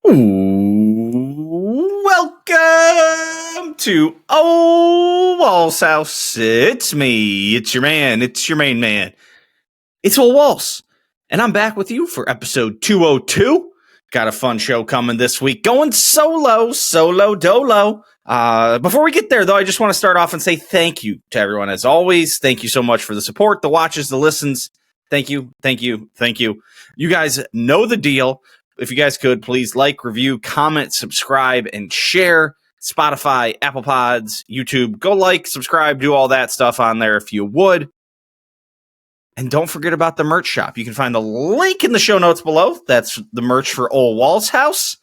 Welcome to Ole Walls house. It's me. It's your man. It's your main man. It's Ole Walls. And I'm back with you for episode 202. Got a fun show coming this week. Going solo dolo. Before we get there, though, I just want to start off and say thank you to everyone. As always, thank you so much for the support, the watches, the listens. Thank you. You guys know the deal. If you guys could, please like, review, comment, subscribe, and share. Spotify, Apple Pods, YouTube. Go like, subscribe, do all that stuff on there if you would. And don't forget about the merch shop. You can find the link in the show notes below. That's the merch for Ole Walls House,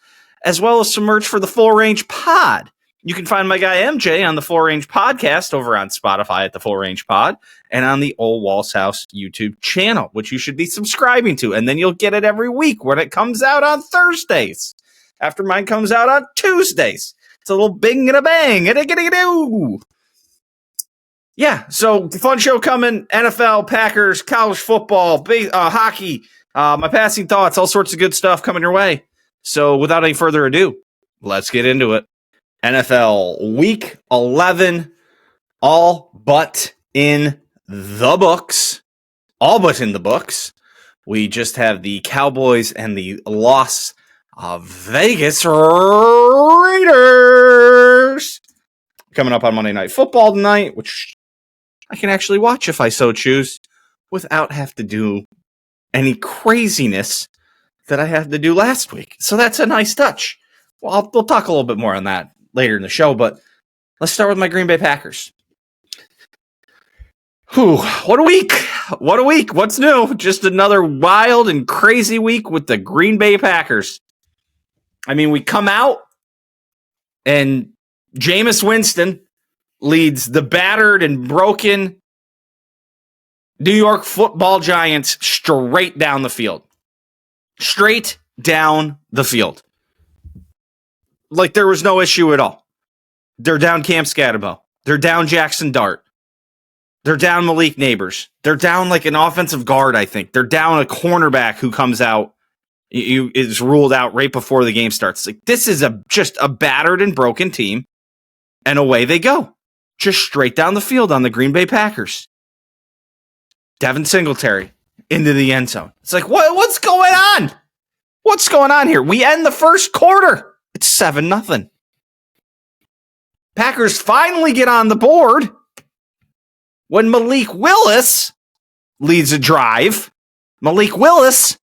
as well as some merch for the Full Range Pod. You can find my guy MJ on the Full Range Podcast over on Spotify at the Full Range Pod and on the Ole Walls House YouTube channel, which you should be subscribing to. And then you'll get it every week when it comes out on Thursdays, after mine comes out on Tuesdays. It's a little bing and a bang. Yeah, so fun show coming. NFL, Packers, college football, hockey, my passing thoughts, all sorts of good stuff coming your way. So without any further ado, let's get into it. NFL Week 11, all but in the books. All but in the books. We just have the Cowboys and the Las Vegas Raiders coming up on Monday Night Football tonight, which I can actually watch if I so choose without have to do any craziness that I had to do last week. So that's a nice touch. Well, we'll talk a little bit more on that later in the show, but let's start with my Green Bay Packers. What a week. What's new? Just another wild and crazy week with the Green Bay Packers. I mean, we come out and Jameis Winston leads the battered and broken New York Football Giants straight down the field. Straight down the field. Like there was no issue at all. They're down Cam Scatterbo. They're down Jackson Dart. They're down Malik Neighbors. They're down like an offensive guard, I think. They're down a cornerback who comes out, is ruled out right before the game starts. Like this is just a battered and broken team, and away they go. Just straight down the field on the Green Bay Packers. Devin Singletary into the end zone. It's like, what's going on? What's going on here? We end the first quarter. It's 7-0. Packers finally get on the board when Malik Willis leads a drive. Because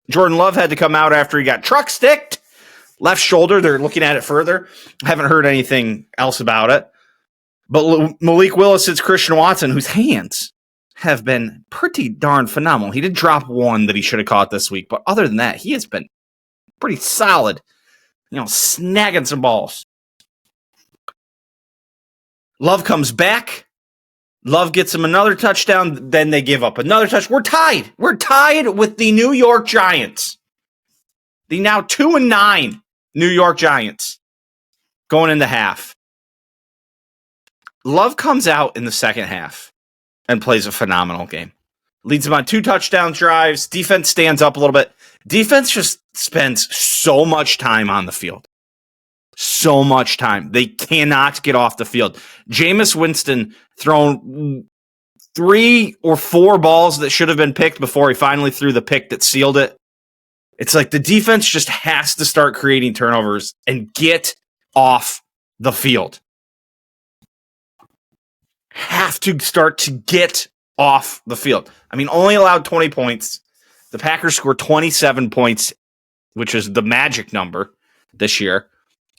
Jordan Love had to come out after he got truck sticked. Left shoulder, they're looking at it further. Haven't heard anything else about it. But Malik Willis hits Christian Watson, whose hands have been pretty darn phenomenal. He did drop one that he should have caught this week, but other than that, he has been pretty solid, snagging some balls. Love comes back. Love gets him another touchdown. Then they give up another touch. We're tied. We're tied with the New York Giants. The now 2-9 New York Giants going into half. Love comes out in the second half and plays a phenomenal game. Leads them on 2 touchdown drives. Defense stands up a little bit. Defense just spends so much time on the field. So much time. They cannot get off the field. Jameis Winston thrown 3 or 4 balls that should have been picked before he finally threw the pick that sealed it. It's like the defense just has to start creating turnovers and get off the field. Have to start to get off the field. I mean, only allowed 20 points. The Packers scored 27 points, which is the magic number this year.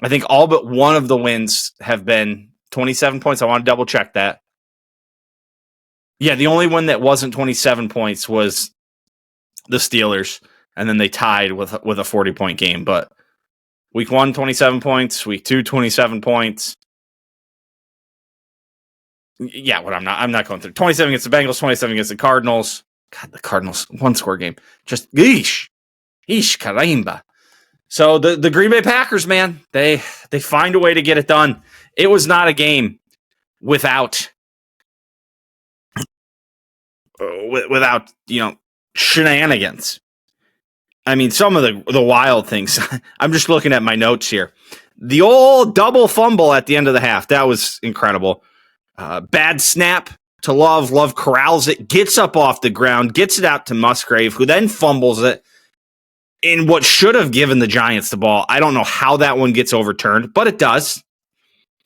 I think all but one of the wins have been 27 points. I want to double check that. Yeah, the only one that wasn't 27 points was the Steelers, and then they tied with a 40-point game. But week 1, 27 points. Week 2, 27 points. Yeah, I'm not going through. 27 against the Bengals, 27 against the Cardinals. God, the Cardinals, 1-score game. Just, yeesh, caramba. So the Green Bay Packers, man, they find a way to get it done. It was not a game without shenanigans. I mean, some of the wild things. I'm just looking at my notes here. The old double fumble at the end of the half. That was incredible. Bad snap to Love. Love corrals it, gets up off the ground, gets it out to Musgrave, who then fumbles it in what should have given the Giants the ball. I don't know how that one gets overturned, but it does.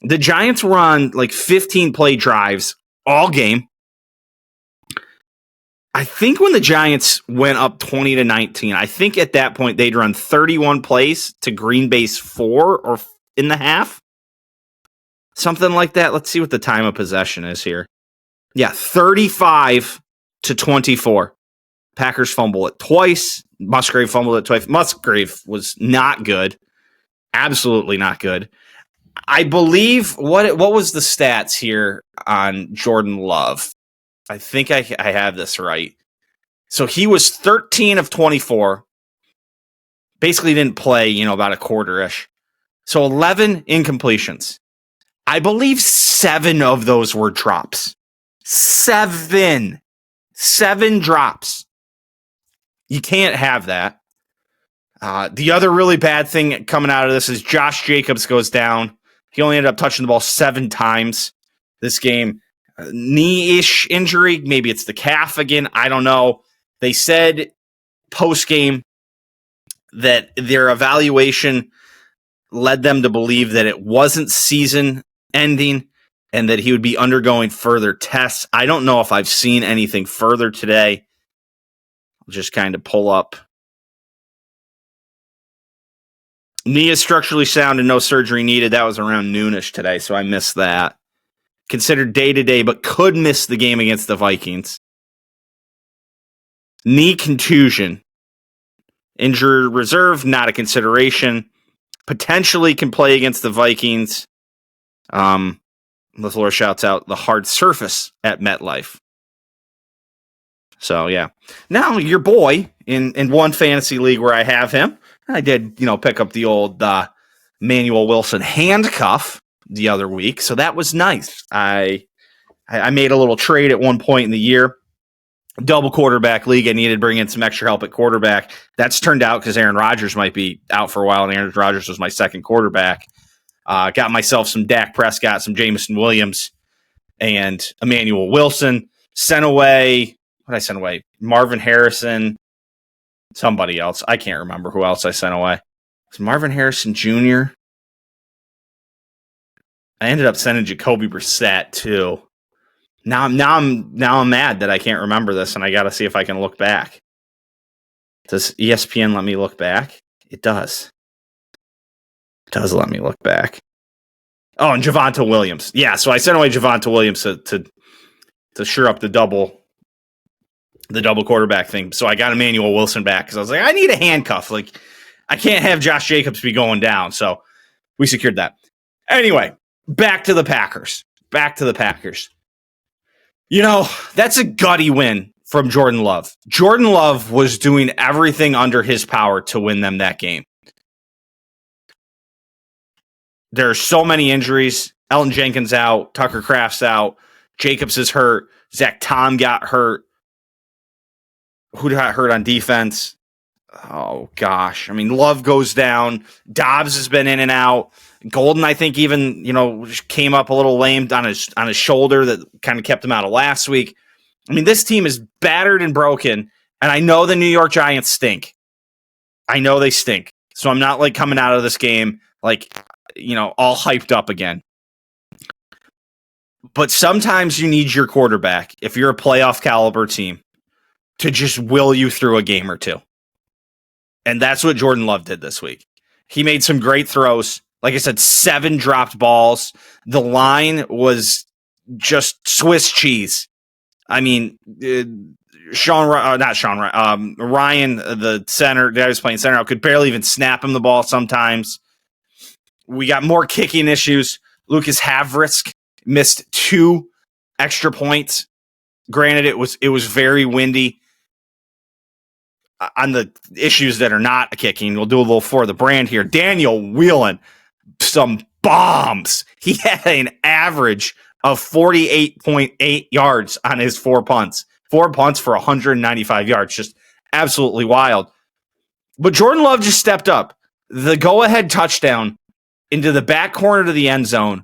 The Giants were on like 15 play drives all game. I think when the Giants went up 20-19, I think at that point they'd run 31 plays to Green Bay's 4 or in the half. Something like that. Let's see what the time of possession is here. Yeah, 35-24. Packers fumble it twice. Musgrave fumbled it twice. Musgrave was not good. Absolutely not good. I believe, what was the stats here on Jordan Love? I think I have this right. So he was 13 of 24. Basically didn't play, about a quarter-ish. So 11 incompletions. I believe 7 of those were drops. 7 drops. You can't have that. The other really bad thing coming out of this is Josh Jacobs goes down. He only ended up touching the ball 7 times this game. Knee-ish injury. Maybe it's the calf again. I don't know. They said post-game that their evaluation led them to believe that it wasn't season-ending and that he would be undergoing further tests. I don't know if I've seen anything further today. I'll just kind of pull up. Knee is structurally sound and no surgery needed. That was around noonish today, so I missed that. Considered day-to-day, but could miss the game against the Vikings. Knee contusion. Injured reserve, not a consideration. Potentially can play against the Vikings. LaFleur shouts out the hard surface at MetLife. So, yeah. Now, your boy, in one fantasy league where I have him, I did, pick up the old Manuel Wilson handcuff the other week, so that was nice. I made a little trade at one point in the year. Double quarterback league. I needed to bring in some extra help at quarterback. That's turned out because Aaron Rodgers might be out for a while, and Aaron Rodgers was my second quarterback. Got myself some Dak Prescott, some Jameson Williams, and Emmanuel Wilson. Sent away, what did I send away? Marvin Harrison, somebody else. I can't remember who else I sent away. It was Marvin Harrison Jr. I ended up sending Jacoby Brissett too. Now I'm mad that I can't remember this, and I got to see if I can look back. Does ESPN let me look back? It does. It does let me look back. Oh, and Javonte Williams. Yeah, so I sent away Javonte Williams to shore up the double quarterback thing. So I got Emmanuel Wilson back because I was like, I need a handcuff. Like, I can't have Josh Jacobs be going down. So we secured that. Anyway, back to the Packers. That's a gutty win from Jordan Love. Jordan Love was doing everything under his power to win them that game. There are so many injuries. Elton Jenkins out. Tucker Kraft's out. Jacobs is hurt. Zach Tom got hurt. Who got hurt on defense? Oh, gosh. I mean, Love goes down. Dobbs has been in and out. Golden, I think, even, came up a little lame on his shoulder that kind of kept him out of last week. I mean, this team is battered and broken, and I know the New York Giants stink. I know they stink. So I'm not, coming out of this game, all hyped up again. But sometimes you need your quarterback, if you're a playoff caliber team, to just will you through a game or two. And that's what Jordan Love did this week. He made some great throws. Like I said, 7 dropped balls. The line was just Swiss cheese. I mean, Ryan, the center, the guy who's playing center, could barely even snap him the ball sometimes. We got more kicking issues. Lucas Havrisk missed 2 extra points. Granted, it was very windy. On the issues that are not kicking, we'll do a little for the brand here. Daniel Whelan, some bombs. He had an average of 48.8 yards on his 4 punts. 4 punts for 195 yards. Just absolutely wild. But Jordan Love just stepped up. The go-ahead touchdown into the back corner to the end zone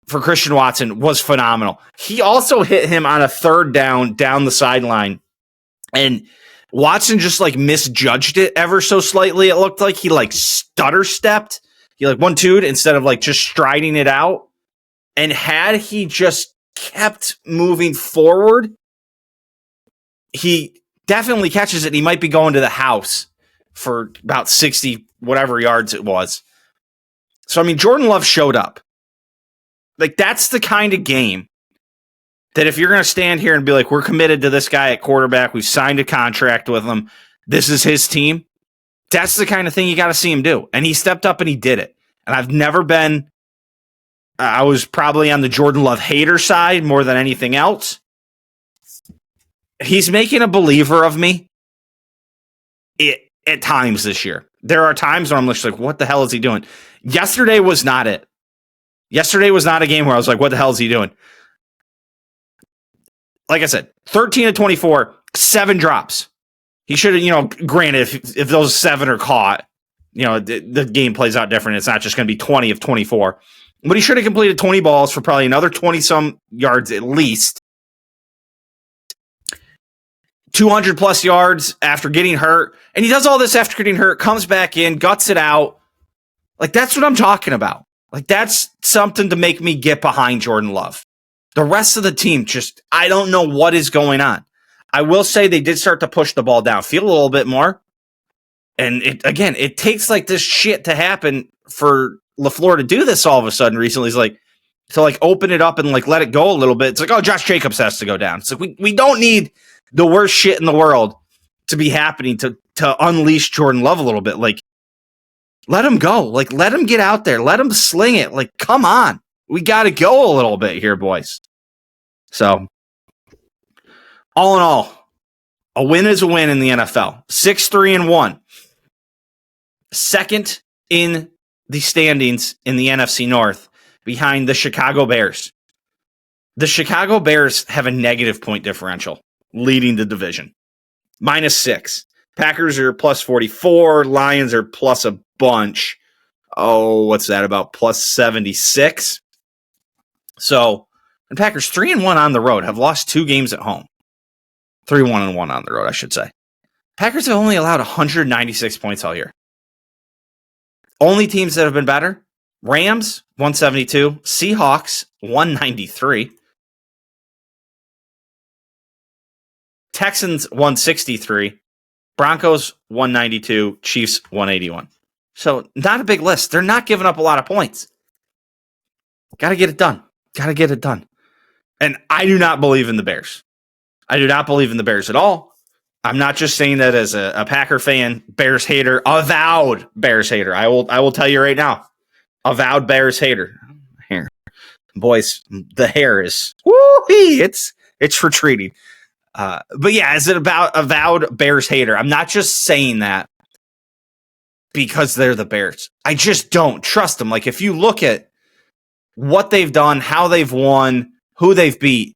for Christian Watson was phenomenal. He also hit him on a third down the sideline. And Watson just like misjudged it ever so slightly. It looked like he like stutter stepped. He like 1-2'd instead of like just striding it out. And had he just kept moving forward, he definitely catches it. He might be going to the house for about 60 whatever yards it was. So, I mean, Jordan Love showed up. Like, that's the kind of game that if you're going to stand here and be like, we're committed to this guy at quarterback, we've signed a contract with him, this is his team, that's the kind of thing you got to see him do. And he stepped up and he did it. And I've never been, I was probably on the Jordan Love hater side more than anything else. He's making a believer of me at times this year. There are times when I'm just like, what the hell is he doing? Yesterday was not it. Yesterday was not a game where I was like, what the hell is he doing? Like I said, 13 of 24, 7 drops. He should have, granted, if those 7 are caught, the game plays out different. It's not just going to be 20 of 24. But he should have completed 20 balls for probably another 20-some yards at least. 200 plus yards after getting hurt. And he does all this after getting hurt, comes back in, guts it out. Like, that's what I'm talking about. Like, that's something to make me get behind Jordan Love. The rest of the team just, I don't know what is going on. I will say they did start to push the ball downfield a little bit more. And it takes like this shit to happen for LaFleur to do this all of a sudden recently. He's like, to like open it up and like let it go a little bit. It's like, oh, Josh Jacobs has to go down. It's like, we don't need the worst shit in the world to be happening to unleash Jordan Love a little bit. Like, let him go. Like, let him get out there. Let him sling it. Like, come on. We got to go a little bit here, boys. So, all in all, a win is a win in the NFL. 6-3-1. Second in the standings in the NFC North behind the Chicago Bears. The Chicago Bears have a negative point differential leading the division. -6. Packers are plus 44. Lions are plus a bunch. Oh, what's that about? Plus 76. So, and Packers 3-1 on the road, have lost 2 games at home. 3-1-1 on the road, I should say. Packers have only allowed 196 points all year. Only teams that have been better: Rams 172, Seahawks 193, Texans 163, Broncos 192, Chiefs 181. So not a big list. They're not giving up a lot of points. Got to get it done. Got to get it done. And I do not believe in the Bears. I do not believe in the Bears at all. I'm not just saying that as a Packer fan, Bears hater, avowed Bears hater. I will tell you right now, avowed Bears hater. Hair, boys, the hair is woo-hee, it's retreating. But yeah, is it about avowed Bears hater? I'm not just saying that because they're the Bears. I just don't trust them. Like, if you look at what they've done, how they've won, who they've beat,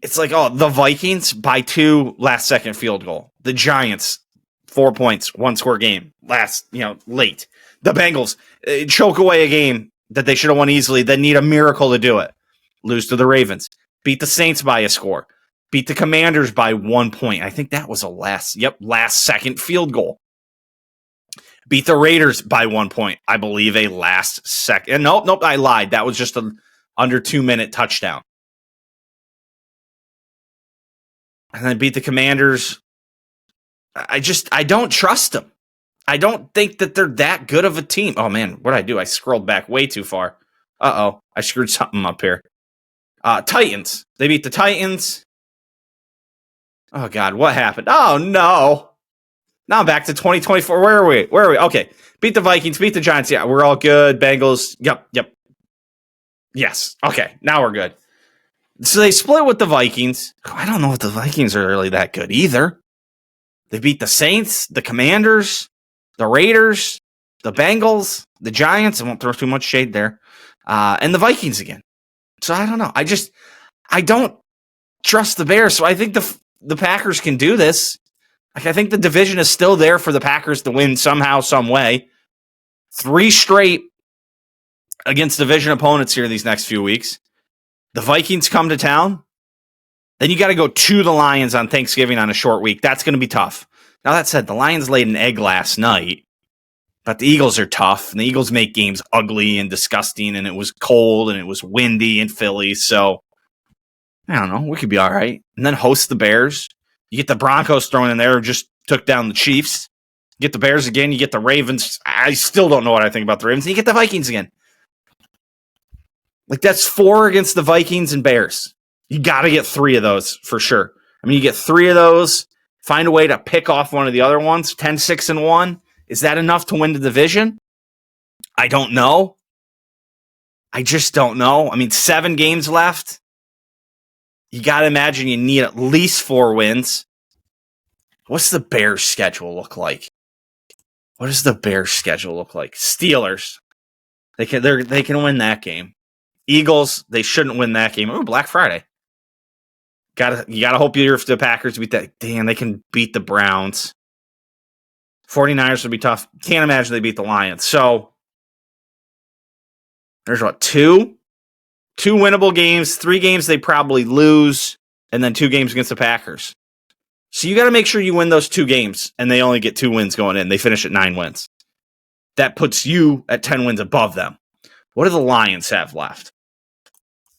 it's like, oh, the Vikings by 2 last-second field goal. The Giants, 4 points, 1-score game, late. The Bengals choke away a game that they should have won easily, then need a miracle to do it. Lose to the Ravens. Beat the Saints by a score. Beat the Commanders by 1 point. I think that was a last-second field goal. Beat the Raiders by 1 point. I believe a last second. Nope, I lied. That was just an under 2-minute touchdown. And then beat the Commanders. I don't trust them. I don't think that they're that good of a team. Oh, man, what did I do? I scrolled back way too far. Uh-oh, I screwed something up here. Titans. They beat the Titans. Oh, God, what happened? Oh, no. Now I'm back to 2024. Where are we? Okay, beat the Vikings, beat the Giants. Yeah, we're all good. Bengals. Yep. Yes. Okay, now we're good. So they split with the Vikings. I don't know if the Vikings are really that good either. They beat the Saints, the Commanders, the Raiders, the Bengals, the Giants. I won't throw too much shade there. And the Vikings again. So I don't know. I don't trust the Bears. So I think the Packers can do this. Like, I think the division is still there for the Packers to win somehow, some way. 3 straight against division opponents here these next few weeks. The Vikings come to town. Then you got to go to the Lions on Thanksgiving on a short week. That's going to be tough. Now, that said, the Lions laid an egg last night, but the Eagles are tough, and the Eagles make games ugly and disgusting, and it was cold, and it was windy in Philly, so I don't know. We could be all right. And then host the Bears. You get the Broncos thrown in there, just took down the Chiefs. You get the Bears again. You get the Ravens. I still don't know what I think about the Ravens. And you get the Vikings again. Like, that's 4 against the Vikings and Bears. You got to get 3 of those for sure. I mean, you get 3 of those. Find a way to pick off one of the other ones. 10-6-1. Is that enough to win the division? I don't know. I just don't know. I mean, 7 games left. You got to imagine you need at least 4 wins. What's the Bears' schedule look like? What does the Bears' schedule look like? Steelers. They can win that game. Eagles, they shouldn't win that game. Oh, Black Friday. You gotta hope the Packers beat that. Damn, they can beat the Browns. 49ers would be tough. Can't imagine they beat the Lions. So there's what, 2 winnable games, 3 games they probably lose, and then 2 games against the Packers. So you got to make sure you win those 2 games, and they only get 2 wins going in. They finish at 9 wins. That puts you at 10 wins above them. What do the Lions have left?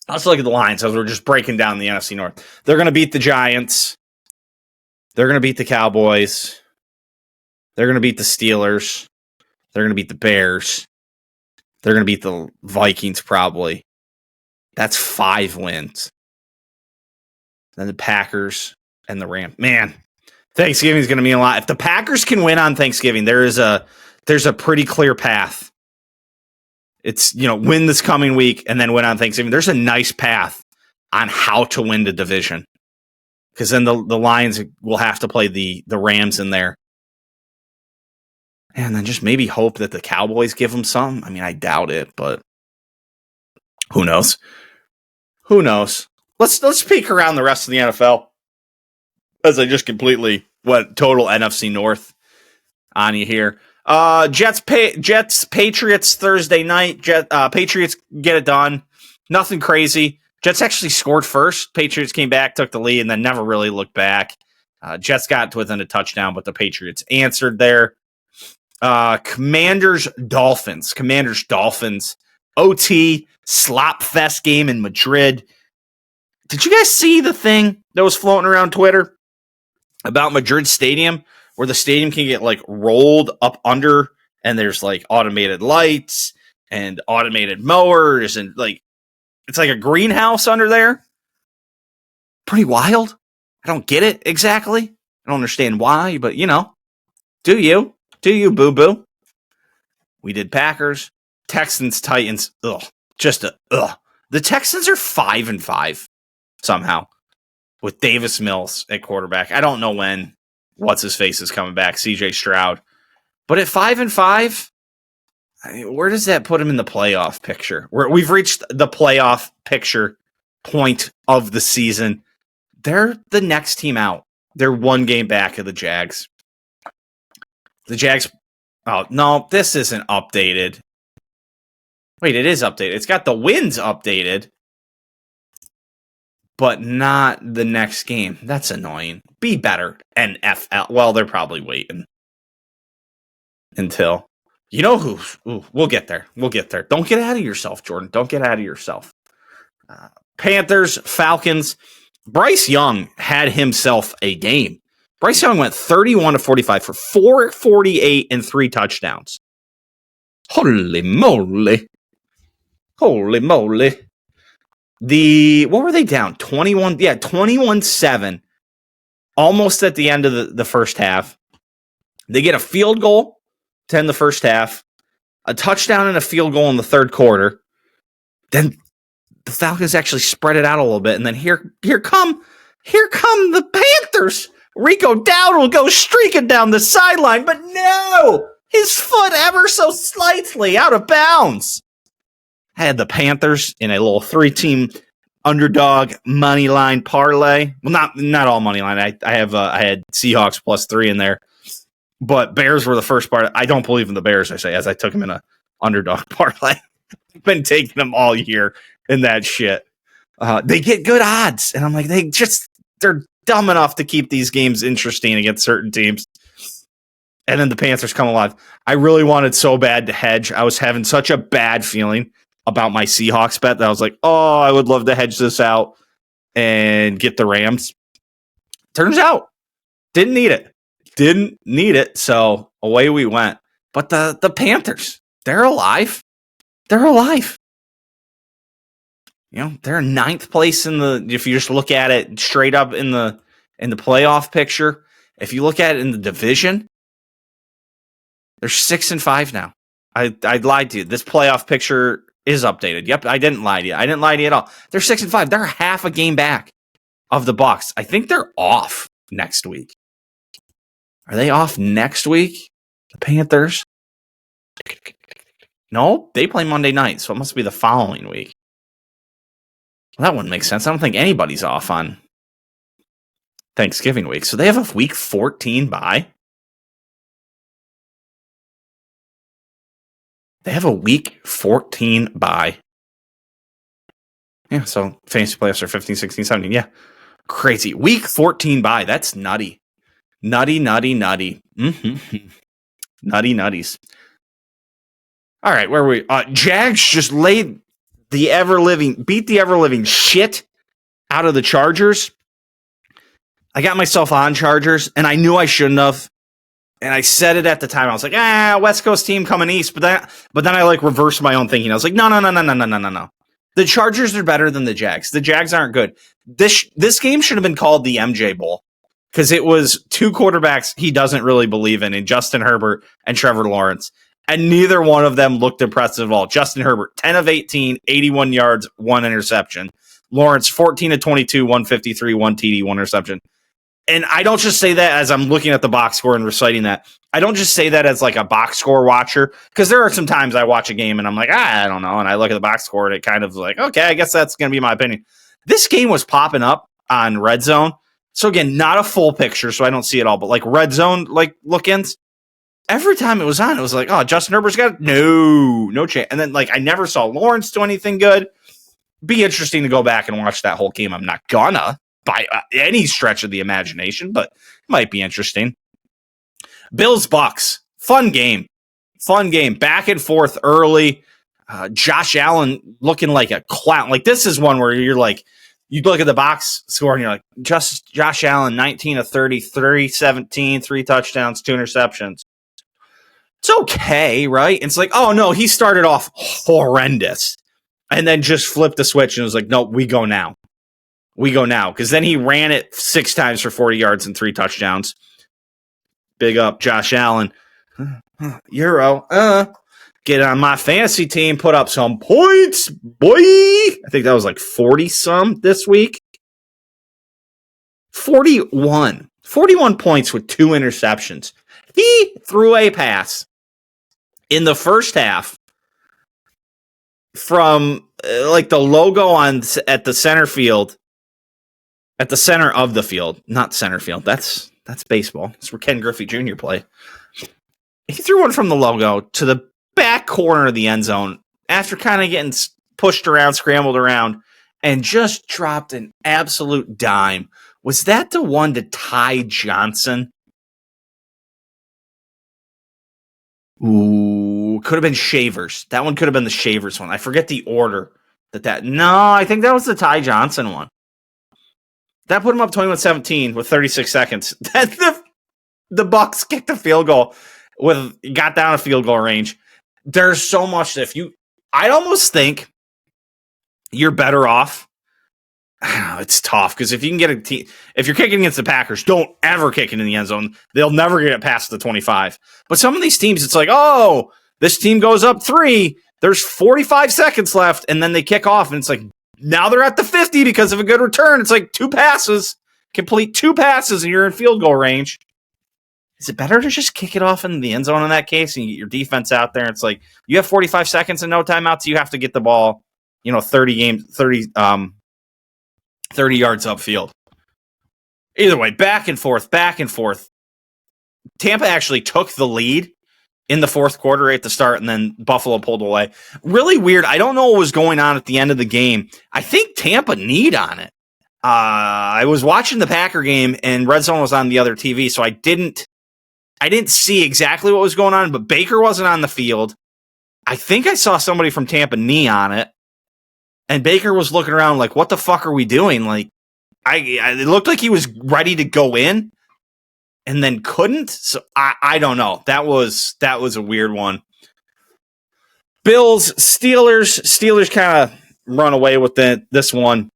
Let's look at the Lions as we're just breaking down the NFC North. They're going to beat the Giants. They're going to beat the Cowboys. They're going to beat the Steelers. They're going to beat the Bears. They're going to beat the Vikings probably. That's 5 wins. Then the Packers and the Rams. Man, Thanksgiving is going to mean a lot. If the Packers can win on Thanksgiving, there's a pretty clear path. It's, win this coming week and then win on Thanksgiving. There's a nice path on how to win the division. Because then the Lions will have to play the Rams in there. And then just maybe hope that the Cowboys give them some. I mean, I doubt it, but who knows? Who knows? Let's peek around the rest of the NFL. As I just completely went total NFC North on you here. Jets, Patriots Thursday night. Patriots get it done. Nothing crazy. Jets actually scored first. Patriots came back, took the lead, and then never really looked back. Jets got within a touchdown, but the Patriots answered there. Commanders, Dolphins. OT, slop fest game in Madrid. Did you guys see the thing that was floating around Twitter about Madrid Stadium, where the stadium can get rolled up under, and there's automated lights and automated mowers, and it's like a greenhouse under there? Pretty wild. I don't get it exactly. I don't understand why, but do you? Do you, boo-boo? We did Packers. Texans, Titans. Ugh. The Texans are 5-5 somehow with Davis Mills at quarterback. I don't know when what's-his-face is coming back, CJ Stroud. But at 5-5, where does that put him in the playoff picture? We've reached the playoff picture point of the season. They're the next team out. They're 1 game back of the Jags. The Jags... Oh, no, this isn't updated. Wait, it is updated. It's got the wins updated, but not the next game. That's annoying. Be better, NFL. Well, they're probably waiting until... You know who? Ooh, we'll get there. Don't get out of yourself, Jordan. Don't get out of yourself. Panthers, Falcons. Bryce Young had himself a game. Bryce Young went 31-45 for 448 and 3 touchdowns. Holy moly. What were they down? 21. Yeah, 21-7. Almost at the end of the first half. They get a field goal to end the first half, a touchdown and a field goal in the third quarter. Then the Falcons actually spread it out a little bit, and then here come the Panthers. Rico Dowd will go streaking down the sideline, but no! His foot ever so slightly out of bounds. I had the Panthers in a little 3-team underdog money line parlay. Well, not all money line. I had Seahawks +3 in there, but Bears were the first part. I don't believe in the Bears. I say as I took them in a underdog parlay. I've been taking them all year in that shit. They get good odds, and I'm like, they're dumb enough to keep these games interesting against certain teams. And then the Panthers come alive. I really wanted so bad to hedge. I was having such a bad feeling about my Seahawks bet that I was like, oh, I would love to hedge this out and get the Rams. Turns out, didn't need it. So away we went. But the Panthers, they're alive. They're alive. You know, they're ninth place if you just look at it straight up in the playoff picture. If you look at it in the division, they're 6-5 now. I lied to you. This playoff picture is updated. Yep, I didn't lie to you. I didn't lie to you at all. They're 6-5. They're half a game back of the Bucs. I think they're off next week. Are they off next week? The Panthers? No, they play Monday night, so it must be the following week. Well, that wouldn't make sense. I don't think anybody's off on Thanksgiving week. So they have a week 14 bye. They have a week 14 bye. Yeah, so fantasy playoffs are 15, 16, 17. Yeah, crazy. Week 14 bye. That's nutty. Nutty. Mm-hmm. Nutty nutties. All right, where are we? Jags just beat the ever-living shit out of the Chargers. I got myself on Chargers, and I knew I shouldn't have. And I said it at the time. I was like, West Coast team coming east. But then I reversed my own thinking. I was like, no. The Chargers are better than the Jags. The Jags aren't good. This game should have been called the MJ Bowl because it was two quarterbacks he doesn't really believe in Justin Herbert and Trevor Lawrence. And neither one of them looked impressive at all. Justin Herbert, 10 of 18, 81 yards, 1 interception. Lawrence, 14 of 22, 153, 1 TD, 1 interception. And I don't just say that as I'm looking at the box score and reciting that. I don't just say that as a box score watcher, because there are some times I watch a game and I'm like, I don't know. And I look at the box score and it kind of okay, I guess that's going to be my opinion. This game was popping up on Red Zone. So again, not a full picture, so I don't see it all, but Red Zone, look-ins. Every time it was on, it was like, oh, Justin Herbert's got no chance. And then I never saw Lawrence do anything good. Be interesting to go back and watch that whole game. I'm not gonna by any stretch of the imagination, but it might be interesting. Bills Bucks, fun game, back and forth early. Josh Allen looking like a clown. This is one where you're you look at the box score and you're like, just Josh Allen, 19 of 30, 317, 3 touchdowns, 2 interceptions. It's okay, right? It's oh no, he started off horrendous and then just flipped the switch and was like, no, we go now. Because then he ran it 6 times for 40 yards and 3 touchdowns. Big up Josh Allen. Euro. Get on my fantasy team, put up some points, boy. I think that was 40-some this week. 41 points with 2 interceptions. He threw a pass in the first half from the logo at the center field, at the center of the field, not center field. That's baseball. That's where Ken Griffey Jr. played. He threw one from the logo to the back corner of the end zone after kind of getting pushed around, scrambled around, and just dropped an absolute dime. Was that the one to Ty Johnson? Ooh, could have been Shavers. That one could have been the Shavers one. I forget the order No, I think that was the Ty Johnson one. That put him up 21-17 with 36 seconds. The Bucks kicked a field goal got down a field goal range. There's so much that I almost think you're better off. It's tough because if you can get if you're kicking against the Packers, don't ever kick it in the end zone. They'll never get it past the 25. But some of these teams, it's oh, this team goes up 3. There's 45 seconds left, and then they kick off, and it's now they're at the 50 because of a good return. It's 2 passes, complete 2 passes, and you're in field goal range. Is it better to just kick it off in the end zone in that case and you get your defense out there? It's you have 45 seconds and no timeouts. You have to get the ball, 30 30 yards upfield. Either way, back and forth. Tampa actually took the lead in the fourth quarter right at the start, and then Buffalo pulled away. Really weird. I don't know what was going on at the end of the game. I think Tampa kneed on it. I was watching the Packer game, and Red Zone was on the other TV, so I didn't see exactly what was going on, but Baker wasn't on the field. I think I saw somebody from Tampa knee on it, and Baker was looking around like, what the fuck are we doing? Like, it looked like he was ready to go in, and then couldn't. So I don't know. That was a weird one. Bills, Steelers kind of run away with this one.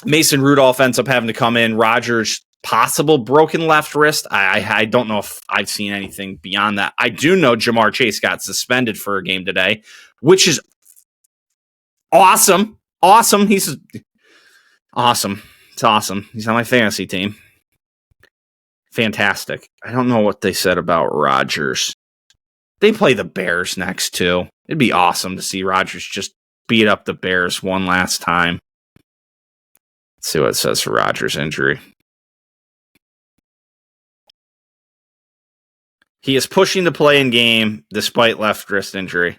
Mason Rudolph ends up having to come in. Rodgers, possible broken left wrist. I don't know if I've seen anything beyond that. I do know Jamar Chase got suspended for a game today, which is awesome. He's awesome. It's awesome. He's on my fantasy team. Fantastic. I don't know what they said about Rodgers. They play the Bears next, too. It'd be awesome to see Rodgers just beat up the Bears one last time. Let's see what it says for Rodgers' injury. He is pushing to play in game despite left wrist injury.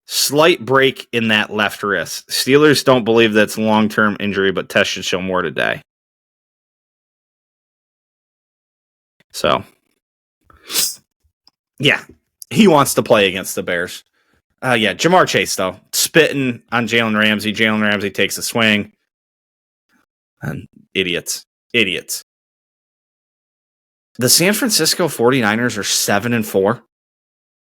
Slight break in that left wrist. Steelers don't believe that's a long-term injury, but tests should show more today. So, yeah, he wants to play against the Bears. Jamar Chase, though, spitting on Jalen Ramsey. Jalen Ramsey takes a swing. And idiots. The San Francisco 49ers are 7-4.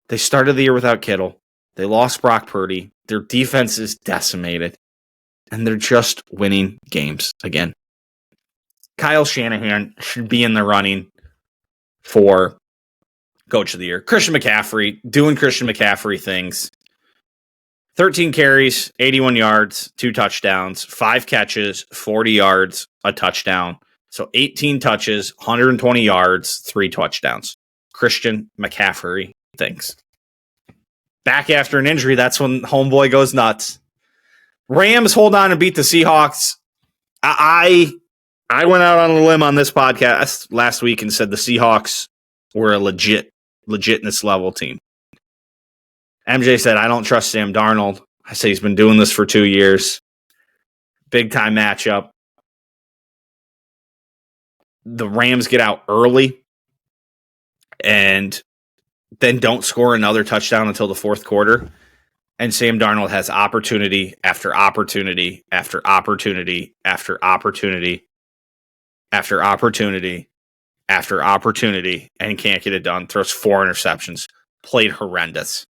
They started the year without Kittle. They lost Brock Purdy. Their defense is decimated. And they're just winning games again. Kyle Shanahan should be in the running for Coach of the Year. Christian McCaffrey, doing Christian McCaffrey things. 13 carries, 81 yards, 2 touchdowns, 5 catches, 40 yards, a touchdown. So 18 touches, 120 yards, 3 touchdowns. Christian McCaffrey things. Back after an injury, that's when homeboy goes nuts. Rams hold on and beat the Seahawks. I went out on a limb on this podcast last week and said the Seahawks were a legitness level team. MJ said, I don't trust Sam Darnold. I say he's been doing this for 2 years. Big time matchup. The Rams get out early and then don't score another touchdown until the fourth quarter. And Sam Darnold has opportunity after opportunity after opportunity after opportunity after opportunity after opportunity and can't get it done. Throws 4 interceptions. Played horrendous.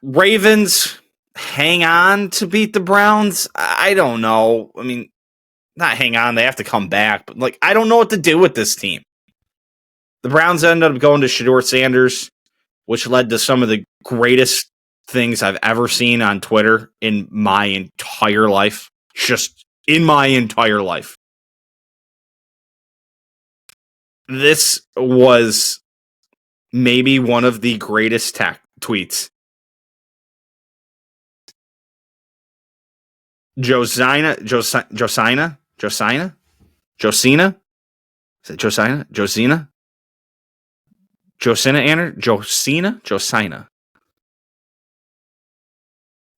Ravens hang on to beat the Browns. I don't know. I mean, not hang on. They have to come back. But, I don't know what to do with this team. The Browns ended up going to Shedeur Sanders, which led to some of the greatest things I've ever seen on Twitter in my entire life. Just in my entire life. This was maybe one of the greatest tweets. Josina? Is it Josina?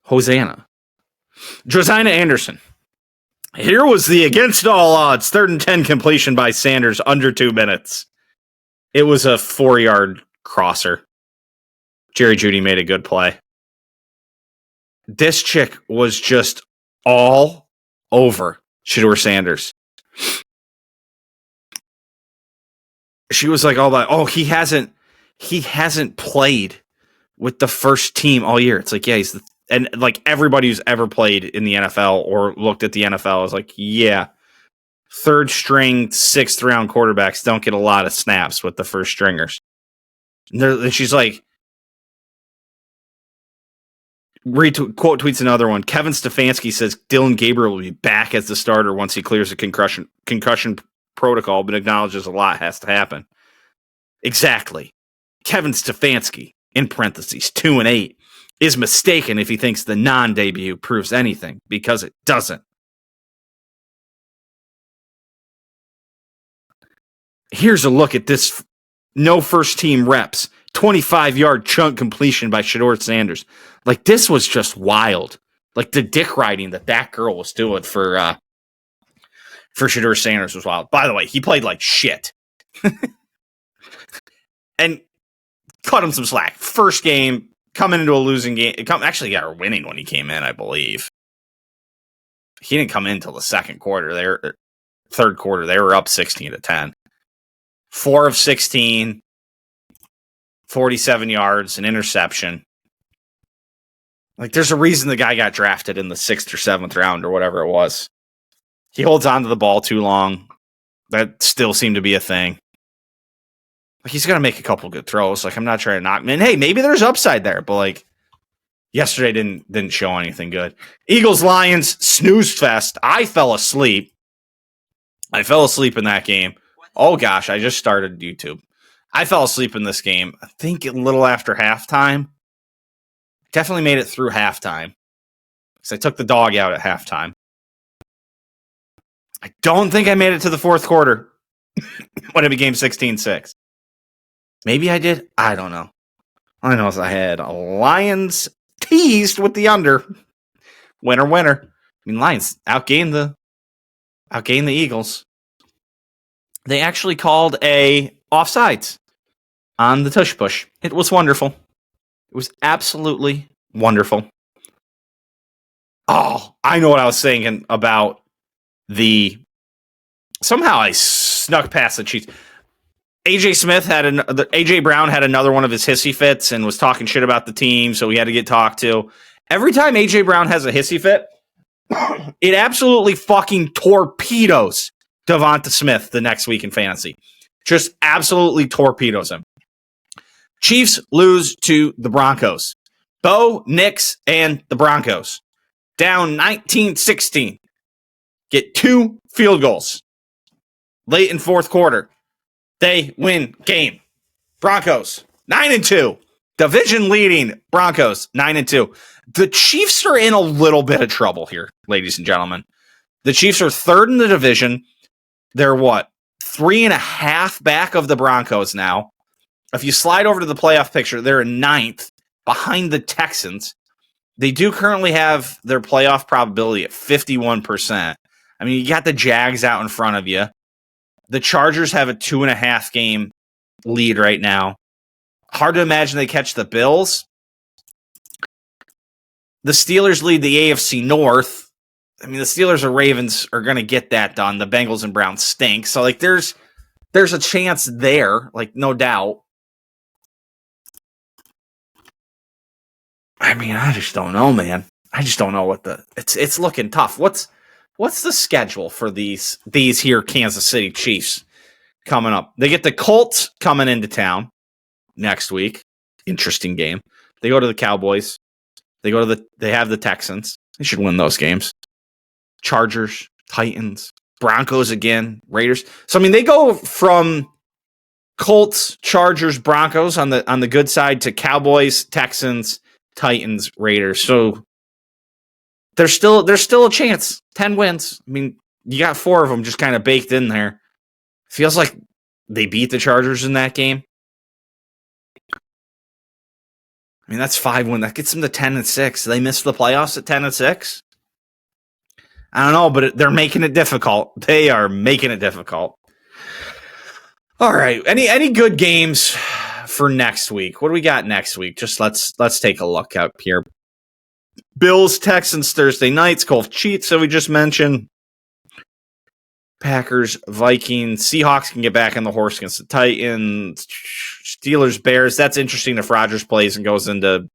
Hosanna. Josina Anderson. Here was the against all odds 3rd and 10 completion by Sanders under 2 minutes. It was a 4-yard crosser. Jerry Jeudy made a good play. This chick was just all over Shedeur Sanders. She was like all that, he hasn't played with the first team all year. It's like, yeah, and everybody who's ever played in the NFL or looked at the NFL is like, yeah, 3rd string, 6th round quarterbacks don't get a lot of snaps with the first stringers. And she's like, quote tweets another one. Kevin Stefanski says Dylan Gabriel will be back as the starter once he clears the concussion protocol, but acknowledges a lot has to happen. Exactly. Kevin Stefanski, in parentheses, 2-8, is mistaken if he thinks the non-debut proves anything, because it doesn't. Here's a look at this no first-team reps, 25-yard chunk completion by Shedeur Sanders. Like, this was just wild. Like, the dick riding that girl was doing for Shedeur Sanders was wild. By the way, he played like shit. And cut him some slack. First game, coming into a losing game. Actually, got her winning when he came in, I believe. He didn't come in until the third quarter. They were up 16-10. 4 of 16, 47 yards, an interception. Like, there's a reason the guy got drafted in the 6th or 7th round or whatever it was. He holds on to the ball too long. That still seemed to be a thing. Like, he's going to make a couple good throws. Like, I'm not trying to knock him in. Hey, maybe there's upside there, but like, yesterday didn't show anything good. Eagles-Lions, snooze fest. I fell asleep. In that game. Oh, gosh, I just started YouTube. I fell asleep in this game, I think a little after halftime. Definitely made it through halftime, because I took the dog out at halftime. I don't think I made it to the fourth quarter when it became 16-6. Maybe I did. I don't know. All I know is I had Lions teased with the under. Winner. I mean, Lions outgained the Eagles. They actually called a offsides on the tush push. It was wonderful. It was absolutely wonderful. Oh, I know what I was thinking about somehow I snuck past the Chiefs. AJ Brown had another one of his hissy fits and was talking shit about the team, so he had to get talked to. Every time AJ Brown has a hissy fit, it absolutely fucking torpedoes Devonta Smith the next week in fantasy. Just absolutely torpedoes him. Chiefs lose to the Broncos. Bo, Nix, and the Broncos. Down 19-16. Get 2 field goals. Late in fourth quarter. They win game. Broncos, 9-2. Division leading Broncos, 9-2. The Chiefs are in a little bit of trouble here, ladies and gentlemen. The Chiefs are third in the division. They're 3.5 back of the Broncos now. If you slide over to the playoff picture, they're in 9th behind the Texans. They do currently have their playoff probability at 51%. I mean, you got the Jags out in front of you. The Chargers have a 2.5 game lead right now. Hard to imagine they catch the Bills. The Steelers lead the AFC North. I mean, the Steelers or Ravens are going to get that done. The Bengals and Browns stink. So, like, there's a chance there, like, no doubt. I mean, I just don't know, man. I just don't know it's looking tough. What's the schedule for these here Kansas City Chiefs coming up? They get the Colts coming into town next week. Interesting game. They go to the Cowboys. They have the Texans. They should win those games. Chargers, Titans, Broncos again, Raiders. So I mean, they go from Colts, Chargers, Broncos on the good side to Cowboys, Texans, Titans, Raiders. So there's still a chance. 10 wins. I mean, you got 4 of them just kind of baked in there. Feels like they beat the Chargers in that game. I mean, that's 5 wins. That gets them to 10-6. They missed the playoffs at 10-6. I don't know, but they're making it difficult. They are making it difficult. All right. Any good games for next week? What do we got next week? Just let's take a look out here. Bills, Texans, Thursday nights. Colts, Chiefs, so we just mentioned. Packers, Vikings, Seahawks can get back on the horse against the Titans. Steelers, Bears. That's interesting if Rodgers plays and goes into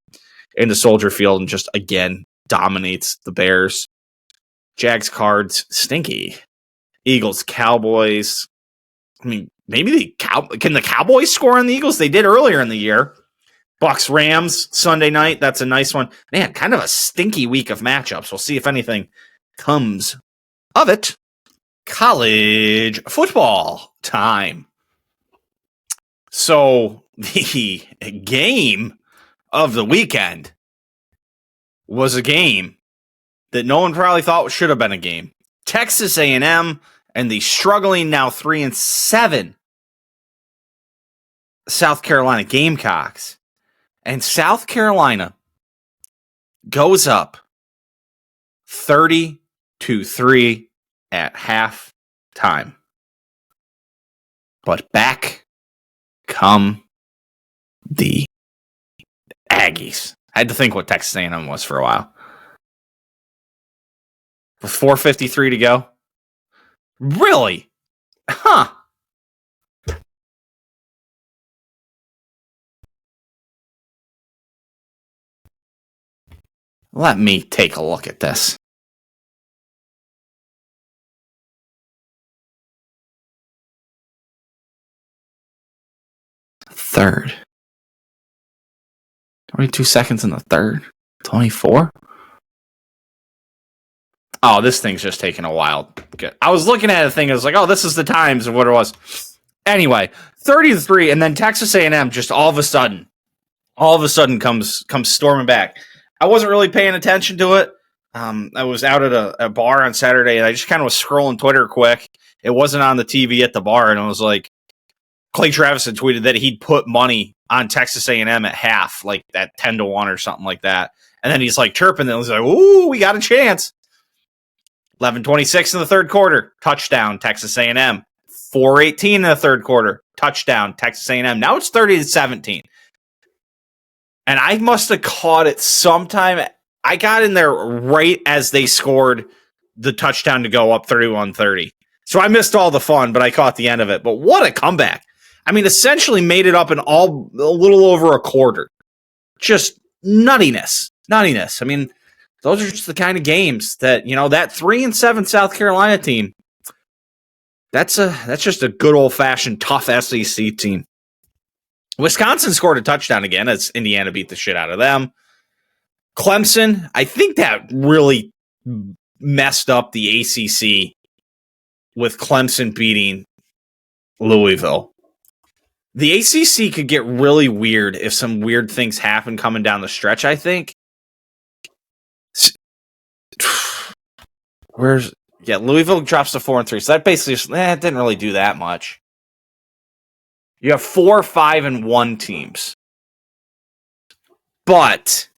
Soldier Field and just, again, dominates the Bears. Jags, Cards, stinky. Eagles, Cowboys. I mean, maybe can the Cowboys score on the Eagles? They did earlier in the year. Bucks, Rams, Sunday night. That's a nice one. Man, kind of a stinky week of matchups. We'll see if anything comes of it. College football time. So the game of the weekend was a game that no one probably thought should have been a game. Texas A&M and the struggling now 3-7 South Carolina Gamecocks. And South Carolina goes up 30-3 at halftime. But back come the Aggies. I had to think what Texas A&M was for a while. With 4:53 to go. Really? Huh. Let me take a look at this. Third. 22 seconds in the third. 24? Oh, this thing's just taking a while. I was looking at the thing. I was like, oh, this is the times of what it was. Anyway, 30-3, and then Texas A&M just all of a sudden comes storming back. I wasn't really paying attention to it. I was out at a bar on Saturday, and I just kind of was scrolling Twitter quick. It wasn't on the TV at the bar, and I was like, Clay Travis had tweeted that he'd put money on Texas A&M at half, like at 10-1 or something like that. And then he's like chirping, and he's like, ooh, we got a chance. 11:26 in the third quarter, touchdown, Texas A&M. 4:18 in the third quarter, touchdown, Texas A&M. Now it's 30-17. And I must have caught it sometime. I got in there right as they scored the touchdown to go up 31-30. So I missed all the fun, but I caught the end of it. But what a comeback. I mean, essentially made it up in a little over a quarter. Just nuttiness. I mean, those are just the kind of games that, that 3-7 South Carolina team, that's just a good old-fashioned tough SEC team. Wisconsin scored a touchdown again as Indiana beat the shit out of them. Clemson, I think that really messed up the ACC with Clemson beating Louisville. The ACC could get really weird if some weird things happen coming down the stretch, I think. Louisville drops to 4-3, so that basically it didn't really do that much. You have 4, 5, and 1 teams. But